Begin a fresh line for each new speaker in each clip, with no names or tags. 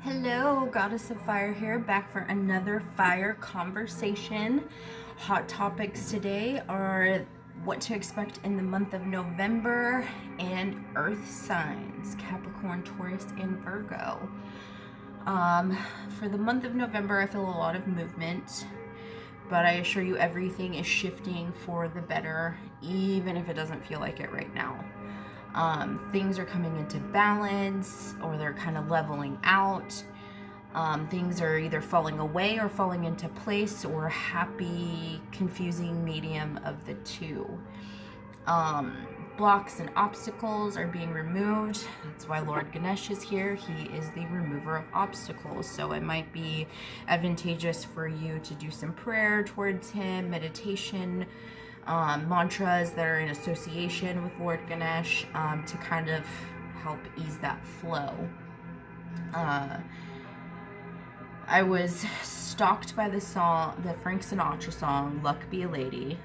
Hello, Goddess of Fire here, back for another fire conversation. Hot topics today are what to expect in the month of November and earth signs, Capricorn, Taurus, and Virgo. For the month of November, I feel a lot of movement, but I assure you everything is shifting for the better, even if it doesn't feel like it right now. Things are coming into balance or they're kind of leveling out. Things are either falling away or falling into place, or happy, confusing medium of the two. Blocks and obstacles are being removed. That's why Lord Ganesh is here. He is the remover of obstacles. So it might be advantageous for you to do some prayer towards him, meditation, mantras that are in association with Lord Ganesh, to kind of help ease that flow. I was stalked by the Frank Sinatra song, Luck Be a Lady,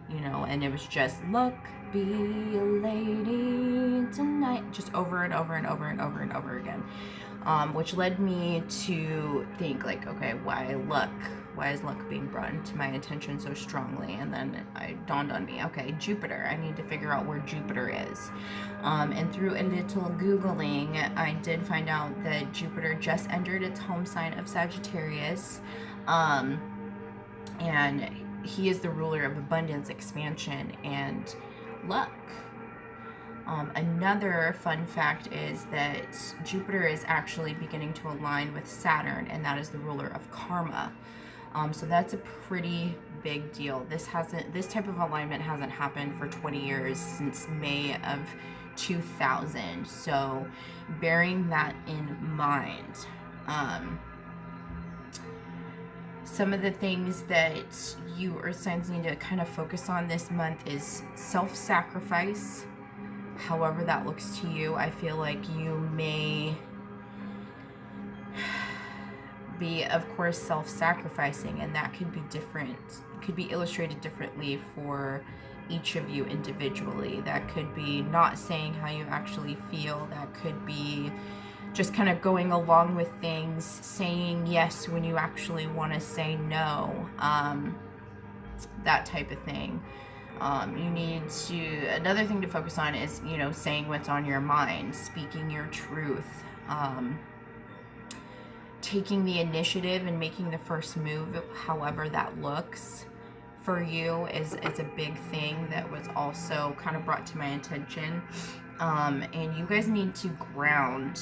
and it was just, luck be a lady tonight, just over and over and over and over and over again, which led me to think, like, okay, why luck? Why is luck being brought into my attention so strongly? And then it dawned on me, okay, Jupiter. I need to figure out where Jupiter is. And through a little Googling, I did find out that Jupiter just entered its home sign of Sagittarius. And he is the ruler of abundance, expansion, and luck. Another fun fact is that Jupiter is actually beginning to align with Saturn, and that is the ruler of karma. So that's a pretty big deal. This type of alignment hasn't happened for 20 years, since May of 2000. So bearing that in mind, some of the things that you earth signs need to kind of focus on this month is self-sacrifice, however that looks to you. I feel like you may be, of course, self-sacrificing, and that could be different, could be illustrated differently for each of you individually. That could be not saying how you actually feel. That could be just kind of going along with things, saying yes when you actually want to say no, that type of thing. You need to, another thing to focus on is, saying what's on your mind, speaking your truth, taking the initiative and making the first move, however that looks for you, is a big thing that was also kind of brought to my attention. And you guys need to ground.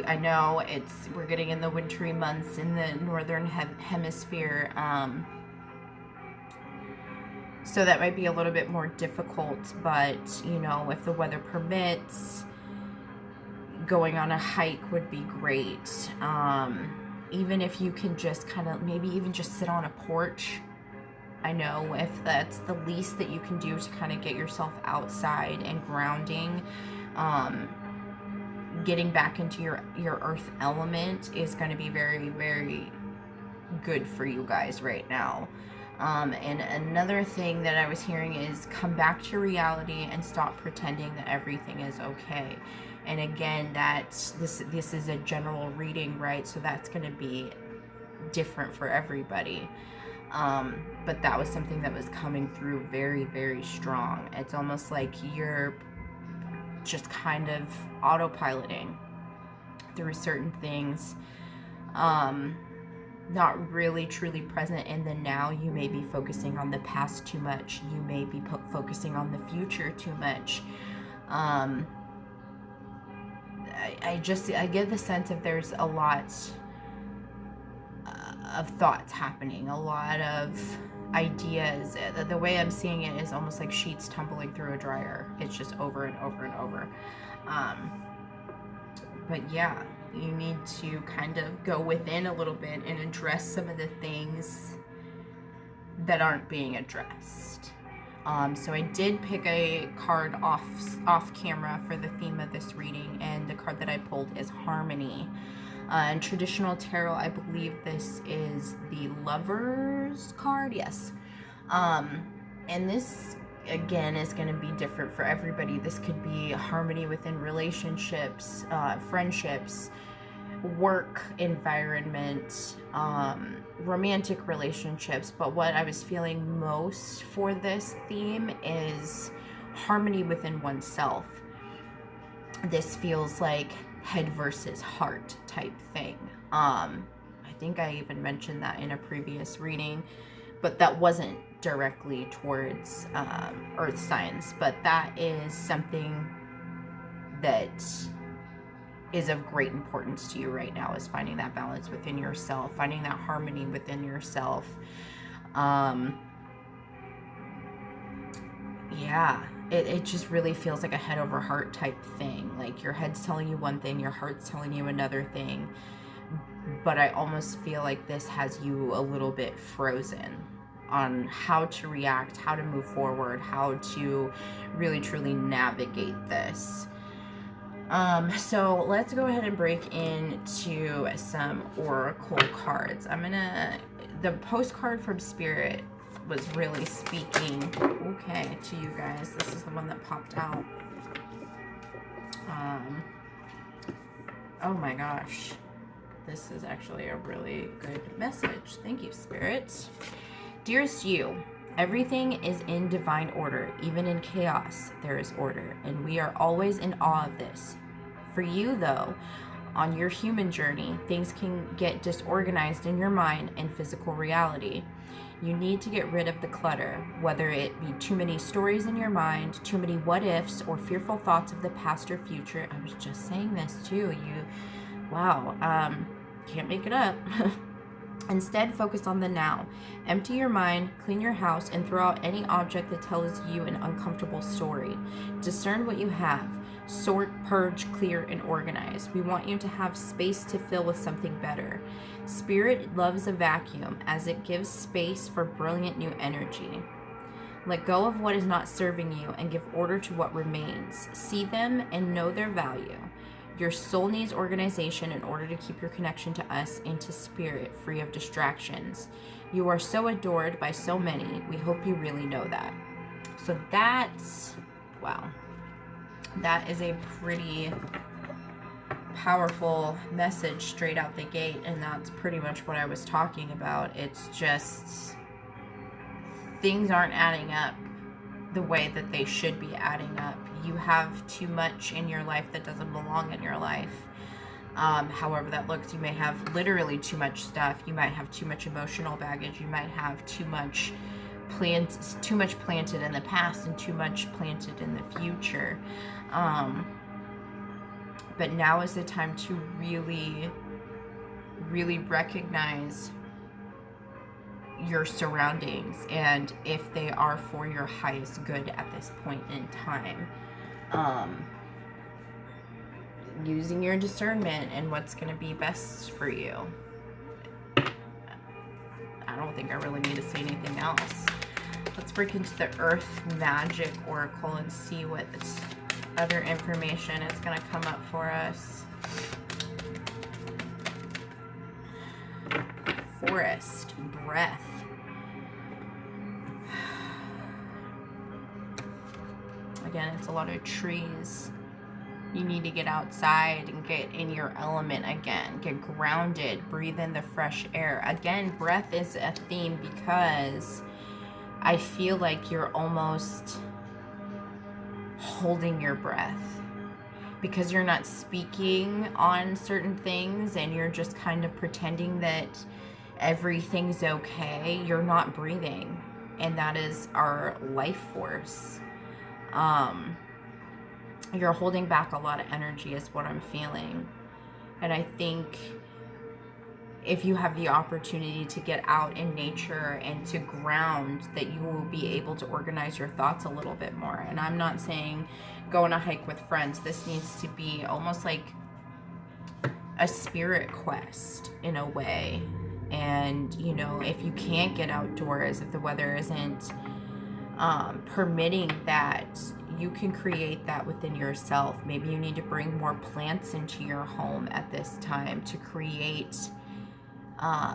I know we're getting in the wintry months in the northern hemisphere, so that might be a little bit more difficult, but if the weather permits, going on a hike would be great. Even if you can just kind of maybe even just sit on a porch. I know if that's the least that you can do to kind of get yourself outside and grounding, getting back into your earth element is going to be very, very good for you guys right now. And another thing that I was hearing is come back to reality and stop pretending that everything is okay. And again, this is a general reading, right? So that's going to be different for everybody. But that was something that was coming through very, very strong. It's almost like you're just kind of autopiloting through certain things, not really truly present in the now. You may be focusing on the past too much. You may be focusing on the future too much. I get the sense that there's a lot of thoughts happening, a lot of ideas. The way I'm seeing it is almost like sheets tumbling through a dryer. It's just over and over and over. But yeah, you need to kind of go within a little bit and address some of the things that aren't being addressed. So I did pick a card off camera for the theme of this reading, and the card that I pulled is Harmony. In traditional tarot, I believe this is the Lover's card. Yes. And this again, is going to be different for everybody. This could be harmony within relationships, friendships, work environment, romantic relationships. But what I was feeling most for this theme is harmony within oneself. This feels like head versus heart type thing. I think I even mentioned that in a previous reading, but that wasn't directly towards earth signs. But that is something that is of great importance to you right now, is finding that balance within yourself, finding that harmony within yourself. Yeah, it just really feels like a head over heart type thing. Like your head's telling you one thing, your heart's telling you another thing. But I almost feel like this has you a little bit frozen on how to react, how to move forward, how to really truly navigate this. So let's go ahead and break into some oracle cards. The postcard from Spirit was really speaking, okay, to you guys. This is the one that popped out. Oh my gosh. This is actually a really good message. Thank you, Spirit. Dearest you, everything is in divine order. Even in chaos, there is order, and we are always in awe of this. For you, though, on your human journey, things can get disorganized in your mind and physical reality. You need to get rid of the clutter, whether it be too many stories in your mind, too many what ifs, or fearful thoughts of the past or future. I was just saying this too. Wow, can't make it up. Instead, focus on the now. Empty your mind, clean your house, and throw out any object that tells you an uncomfortable story. Discern what you have. Sort, purge, clear, and organize. We want you to have space to fill with something better. Spirit loves a vacuum as it gives space for brilliant new energy. Let go of what is not serving you and give order to what remains. See them and know their value. Your soul needs organization in order to keep your connection to us and to Spirit free of distractions. You are so adored by so many. We hope you really know that. So that's, wow. That is a pretty powerful message straight out the gate, and that's pretty much what I was talking about. It's just things aren't adding up the way that they should be adding up. You have too much in your life that doesn't belong in your life. However that looks, you may have literally too much stuff. You might have too much emotional baggage. You might have too much planted in the past and too much planted in the future. But now is the time to really, really recognize your surroundings and if they are for your highest good at this point in time. Using your discernment and what's going to be best for you. I don't think I really need to say anything else. Let's break into the Earth Magic Oracle and see what other information is going to come up for us. Forest, breath. Again, it's a lot of trees. You need to get outside and get in your element again. Get grounded. Breathe in the fresh air. Again, breath is a theme because I feel like you're almost holding your breath because you're not speaking on certain things and you're just kind of pretending that everything's okay. You're not breathing, and that is our life force. You're holding back a lot of energy is what I'm feeling. And I think if you have the opportunity to get out in nature and to ground, that you will be able to organize your thoughts a little bit more. And I'm not saying go on a hike with friends. This needs to be almost like a spirit quest in a way. And, you know, if you can't get outdoors, if the weather isn't permitting that, you can create that within yourself. Maybe you need to bring more plants into your home at this time to create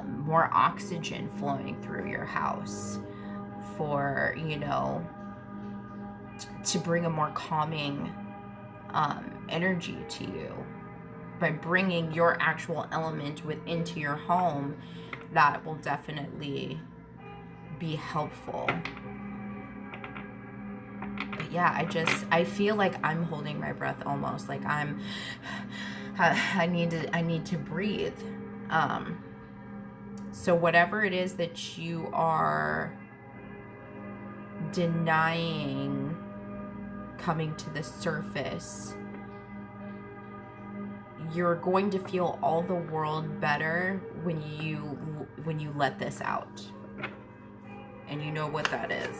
more oxygen flowing through your house for, you know, to bring a more calming energy to you. By bringing your actual element into your home, that will definitely be helpful. But yeah, I feel like I'm holding my breath almost, like I need to breathe. So whatever it is that you are denying coming to the surface, you're going to feel all the world better when you let this out. And you know what that is.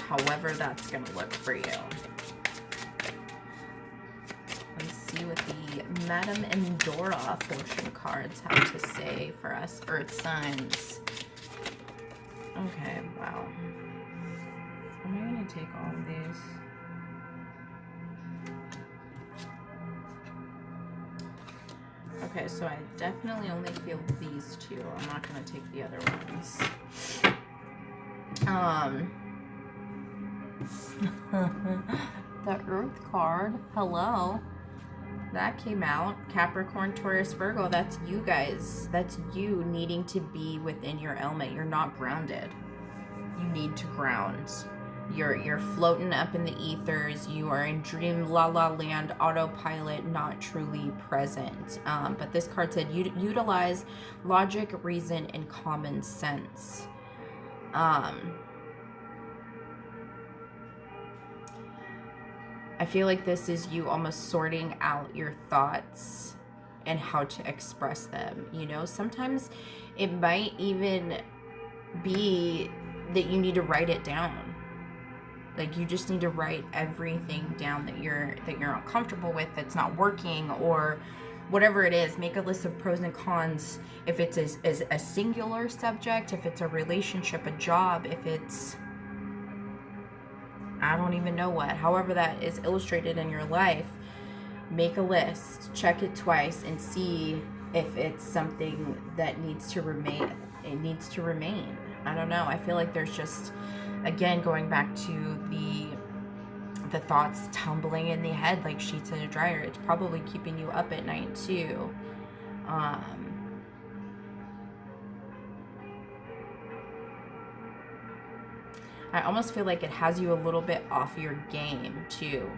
However that's going to look for you. Let's see what the Madame Endora fortune cards have to say for us Earth signs. Okay, wow. Am I going to take all of these? Okay, so I definitely only feel these two. I'm not going to take the other ones. The Earth card. Hello. That came out. Capricorn, Taurus, Virgo. That's you guys. That's you needing to be within your element. You're not grounded. You need to ground. You're floating up in the ethers. You are in dream la la land, autopilot, not truly present. But this card said utilize logic, reason, and common sense. I feel like this is you almost sorting out your thoughts and how to express them. You know, sometimes it might even be that you need to write it down. Like you just need to write everything down that you're uncomfortable with, that's not working, or whatever it is. Make a list of pros and cons. If it's a singular subject, if it's a relationship, a job, if it's, I don't even know what, however that is illustrated in your life, make a list, check it twice, and see if it's something that needs to remain. It needs to remain. I don't know. I feel like there's just, again, going back to the thoughts tumbling in the head like sheets in a dryer. It's probably keeping you up at night too. I almost feel like it has you a little bit off your game too.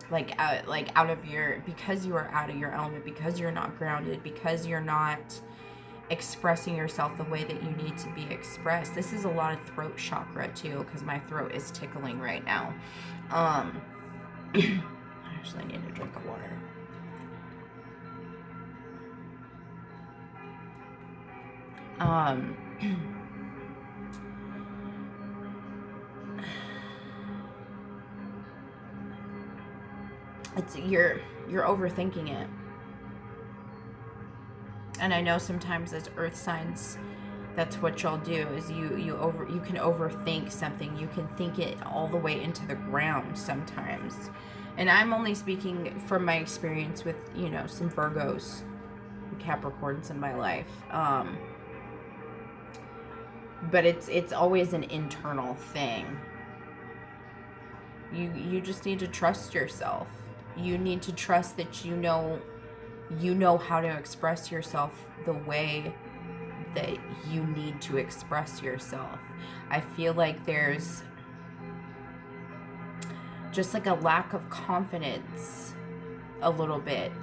Like out of your, because you are out of your element, because you're not grounded, because you're not expressing yourself the way that you need to be expressed. This is a lot of throat chakra too, because my throat is tickling right now. I actually need a drink of water. It's you're overthinking it. And I know sometimes as earth signs, that's what y'all do, is you can overthink something. You can think it all the way into the ground sometimes. And I'm only speaking from my experience with, you know, some Virgos and Capricorns in my life. But it's always an internal thing. You just need to trust yourself. You need to trust that you know how to express yourself the way that you need to express yourself. I feel like there's just like a lack of confidence, a little bit.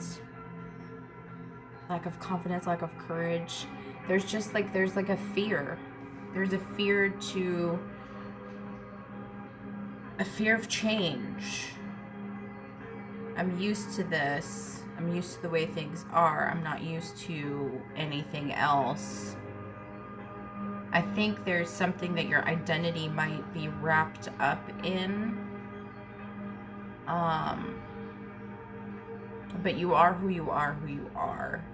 Lack of confidence, lack of courage. There's like a fear. There's a fear of change. I'm used to this. I'm used to the way things are. I'm not used to anything else. I think there's something that your identity might be wrapped up in. But you are who you are, who you are.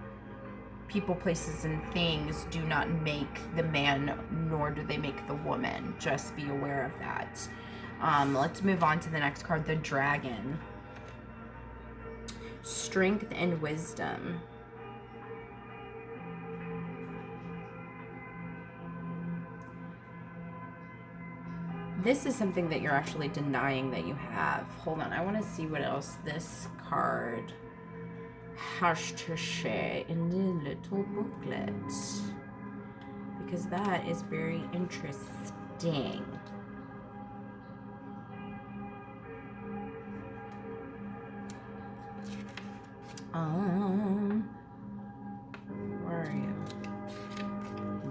People, places, and things do not make the man, nor do they make the woman. Just be aware of that. Let's move on to the next card, the Dragon. Strength and wisdom. This is something that you're actually denying that you have. Hold on, I want to see what else this card has to say in the little booklet, because that is very interesting. Where are you?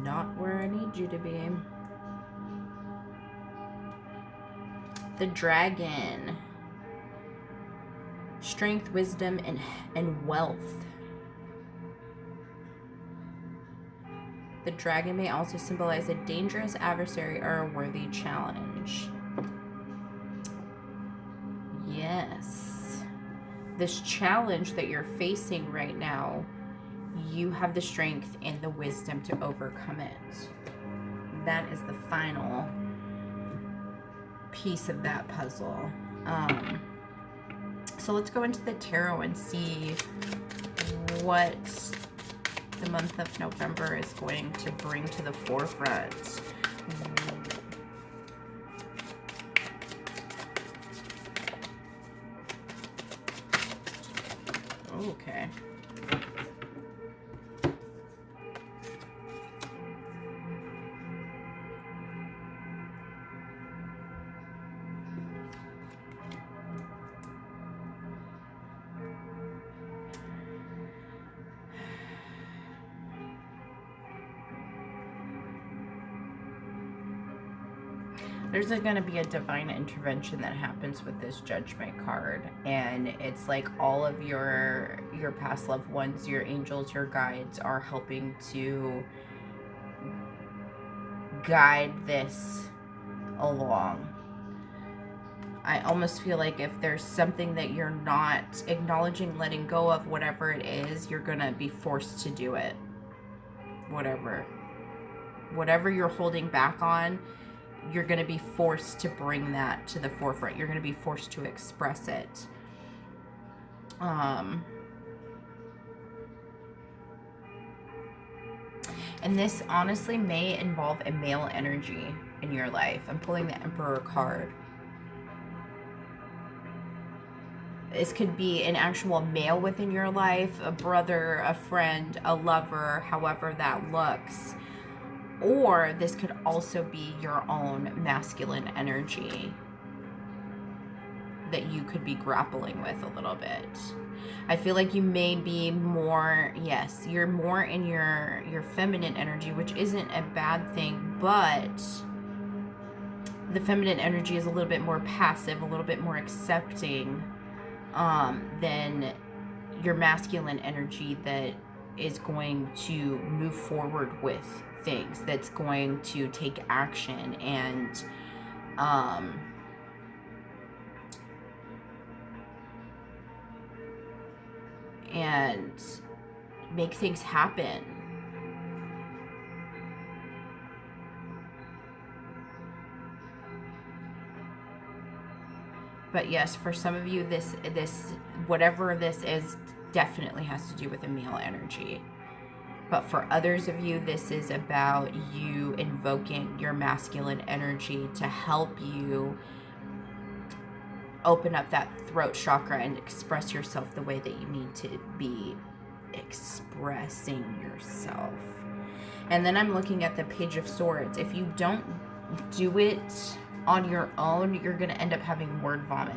Not where I need you to be. The dragon. Strength, wisdom, and wealth. The dragon may also symbolize a dangerous adversary or a worthy challenge. Yes. This challenge that you're facing right now, you have the strength and the wisdom to overcome it. That is the final piece of that puzzle. So let's go into the tarot and see what the month of November is going to bring to the forefront. Okay. There's going to be a divine intervention that happens with this Judgment card, and it's like all of your past loved ones, your angels, your guides are helping to guide this along. I almost feel like if there's something that you're not acknowledging, letting go of, whatever it is, you're going to be forced to do it. Whatever you're holding back on, you're going to be forced to bring that to the forefront. You're going to be forced to express it. And this honestly may involve a male energy in your life. I'm pulling the Emperor card. This could be an actual male within your life, a brother, a friend, a lover, however that looks. Or this could also be your own masculine energy that you could be grappling with a little bit. I feel like you may be more, yes, you're more in your feminine energy, which isn't a bad thing, but the feminine energy is a little bit more passive, a little bit more accepting than your masculine energy that is going to move forward with things, that's going to take action and make things happen. But yes, for some of you, this whatever this is definitely has to do with a male energy. But for others of you, this is about you invoking your masculine energy to help you open up that throat chakra and express yourself the way that you need to be expressing yourself. And then I'm looking at the Page of Swords. If you don't do it on your own, you're going to end up having word vomit.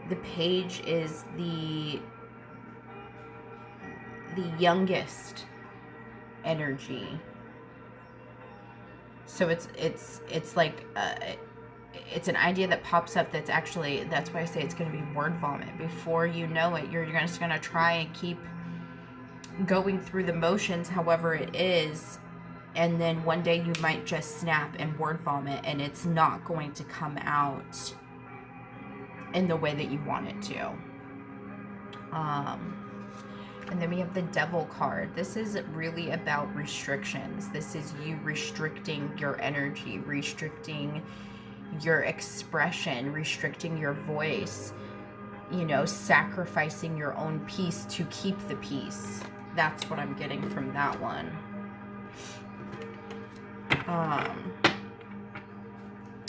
The page is the youngest energy. So it's like it's an idea that pops up that's actually, that's why I say it's going to be word vomit. Before you know it, you're just going to try and keep going through the motions however it is, and then one day you might just snap and word vomit, and it's not going to come out in the way that you want it to. And then we have the Devil card. This is really about restrictions. This is you restricting your energy, restricting your expression, restricting your voice, you know, sacrificing your own peace to keep the peace. That's what I'm getting from that one.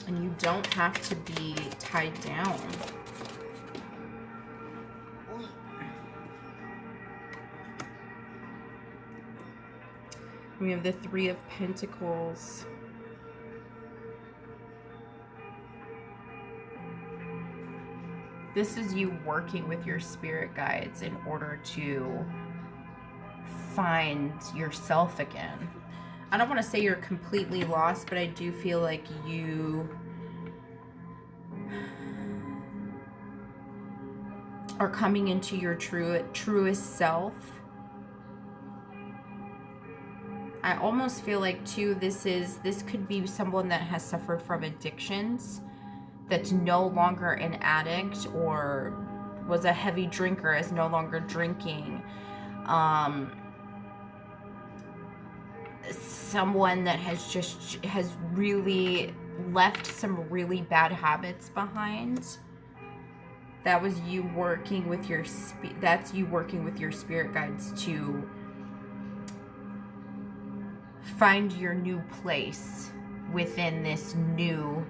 And you don't have to be tied down. We have the Three of Pentacles. This is you working with your spirit guides in order to find yourself again. I don't want to say you're completely lost, but I do feel like you are coming into your truest self. I almost feel like too, this could be someone that has suffered from addictions, that's no longer an addict, or was a heavy drinker, is no longer drinking. Someone that has really left some really bad habits behind. That was you working with your that's you working with your spirit guides to find your new place within this new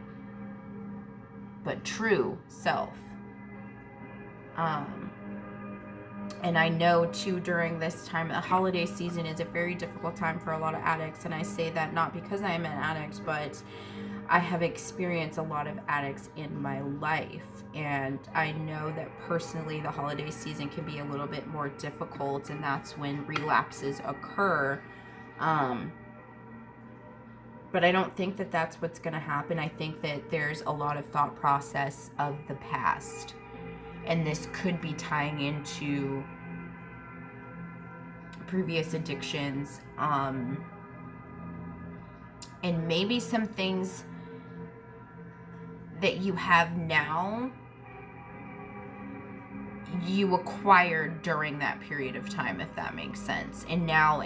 but true self. And I know too, during this time, the holiday season is a very difficult time for a lot of addicts, and I say that not because I am an addict, but I have experienced a lot of addicts in my life, and I know that personally the holiday season can be a little bit more difficult, and that's when relapses occur. But I don't think that that's what's going to happen. I think that there's a lot of thought process of the past, and this could be tying into previous addictions, and maybe some things that you have now you acquired during that period of time, if that makes sense, and now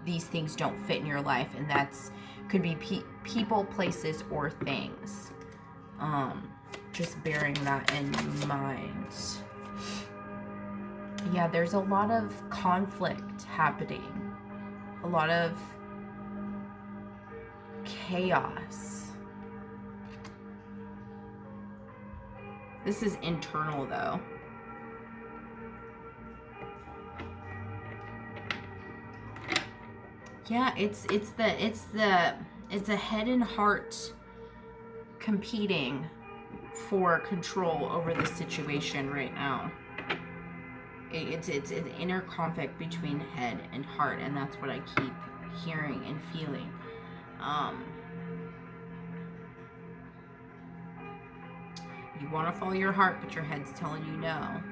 these things don't fit in your life, and that's could be people, places, or things. Just bearing that in mind. Yeah, there's a lot of conflict happening. A lot of chaos. This is internal though. Yeah, it's a head and heart competing for control over the situation right now. It's an inner conflict between head and heart, and that's what I keep hearing and feeling. You want to follow your heart, but your head's telling you no.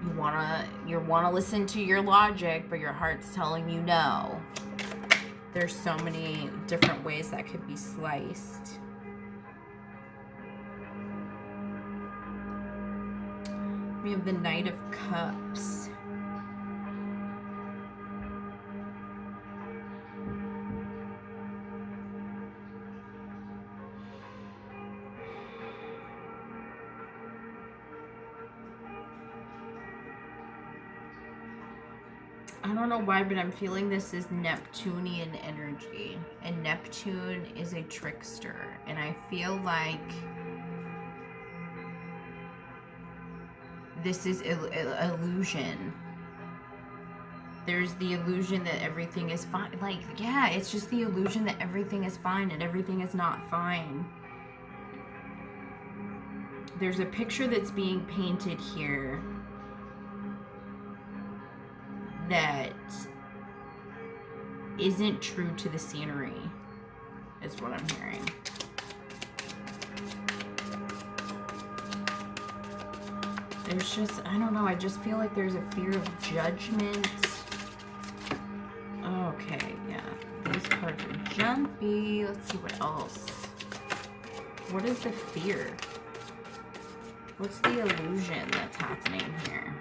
You wanna listen to your logic, but your heart's telling you no. There's so many different ways that could be sliced. We have the Knight of Cups. I don't know why, but I'm feeling this is Neptunian energy. And Neptune is a trickster. And I feel like this is illusion. There's the illusion that everything is fine. Like, yeah, it's just the illusion that everything is fine and everything is not fine. There's a picture that's being painted here that isn't true to the scenery, is what I'm hearing. There's just, I don't know, I just feel like there's a fear of judgment. Okay, yeah. These cards are jumpy. Let's see what else. What is the fear? What's the illusion that's happening here?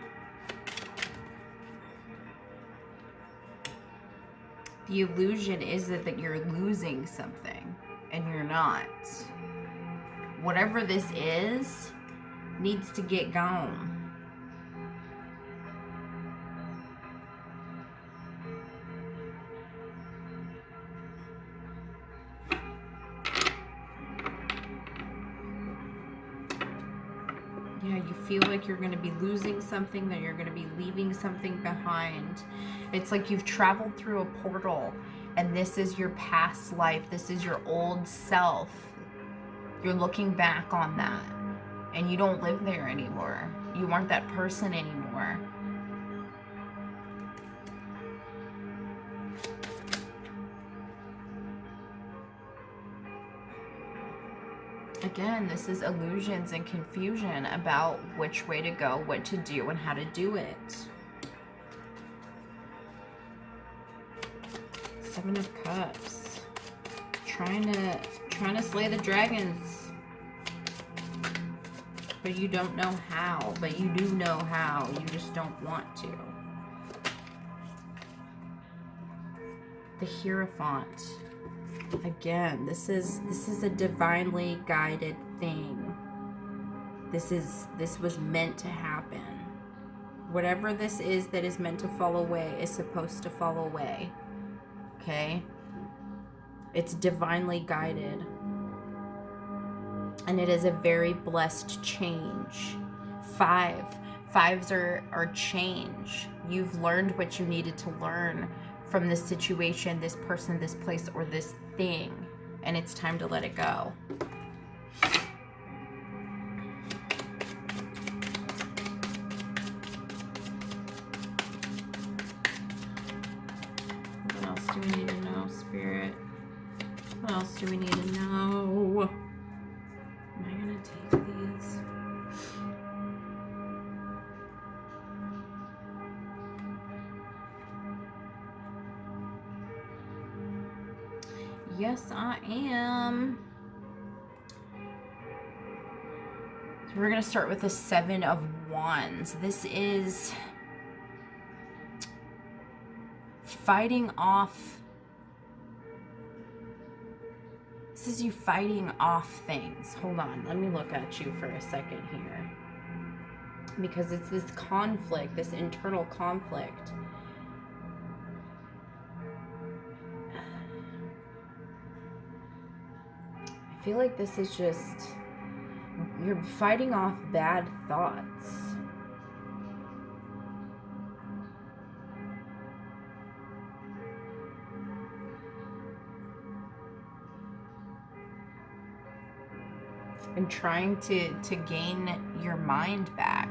The illusion is that you're losing something, and you're not. Whatever this is, needs to get gone. Yeah, you feel like you're going to be losing something, that you're going to be leaving something behind. It's like you've traveled through a portal, and this is your past life. This is your old self. You're looking back on that, and you don't live there anymore. You aren't that person anymore. Again, this is illusions and confusion about which way to go, what to do, and how to do it. Seven of Cups. Trying to slay the dragons. But you don't know how. But you do know how. You just don't want to. The Hierophant. Again, this is a divinely guided thing. This was meant to happen. Whatever this is that is meant to fall away is supposed to fall away. Okay? It's divinely guided. And it is a very blessed change. Fives are change. You've learned what you needed to learn from this situation, this person, this place, or this thing. And it's time to let it go. What else do we need to know, Spirit? What else do we need to know? Am I going to take these? Yes, I am. So we're going to start with the Seven of Wands. This is fighting off. This is you fighting off things. Hold on. Let me look at you for a second here. Because it's this conflict, this internal conflict. I feel like this is just, you're fighting off bad thoughts. And trying to gain your mind back.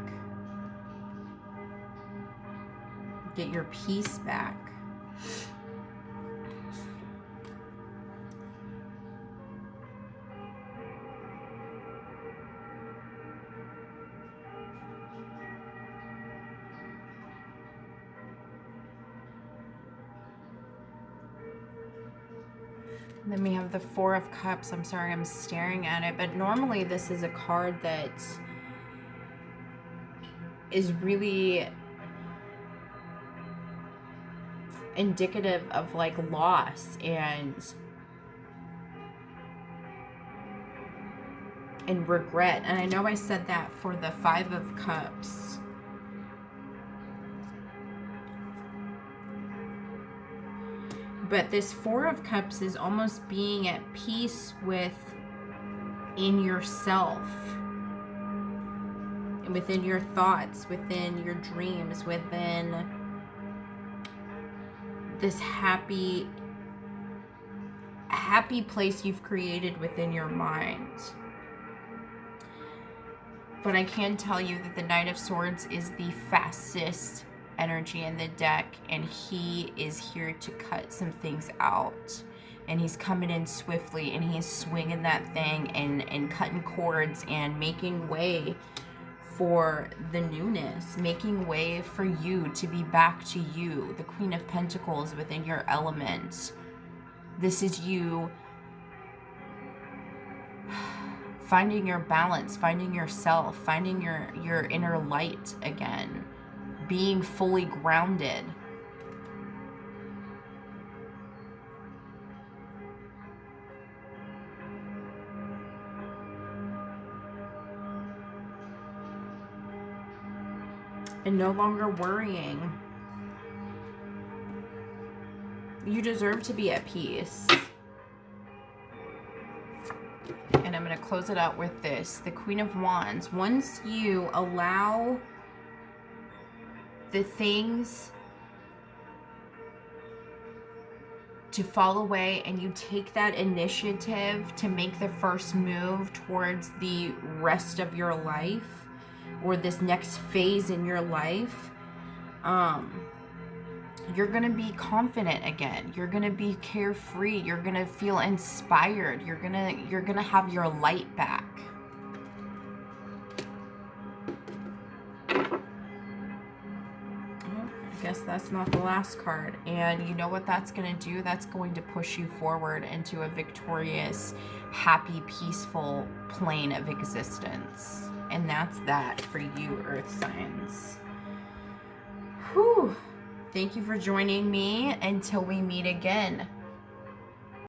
Get your peace back. Then we have the Four of Cups. I'm sorry, I'm staring at it. But normally this is a card that is really indicative of like loss and regret. And I know I said that for the Five of Cups. But this Four of Cups is almost being at peace in yourself, and within your thoughts, within your dreams, within this happy place you've created within your mind. But I can tell you that the Knight of Swords is the fastest energy in the deck, and he is here to cut some things out, and he's coming in swiftly, and he's swinging that thing and cutting cords and making way for the newness, making way for you to be back to you, the Queen of Pentacles, within your element. This is you finding your balance, finding yourself, finding your inner light again, being fully grounded. And no longer worrying. You deserve to be at peace. And I'm going to close it out with this. The Queen of Wands. Once you allow the things to fall away and you take that initiative to make the first move towards the rest of your life or this next phase in your life, you're going to be confident again. You're going to be carefree. You're going to feel inspired. You're going to have your light back. I guess that's not the last card. And you know what that's going to do? That's going to push you forward into a victorious, happy, peaceful plane of existence. And that's that for you, Earth signs. Whew. Thank you for joining me. Until we meet again.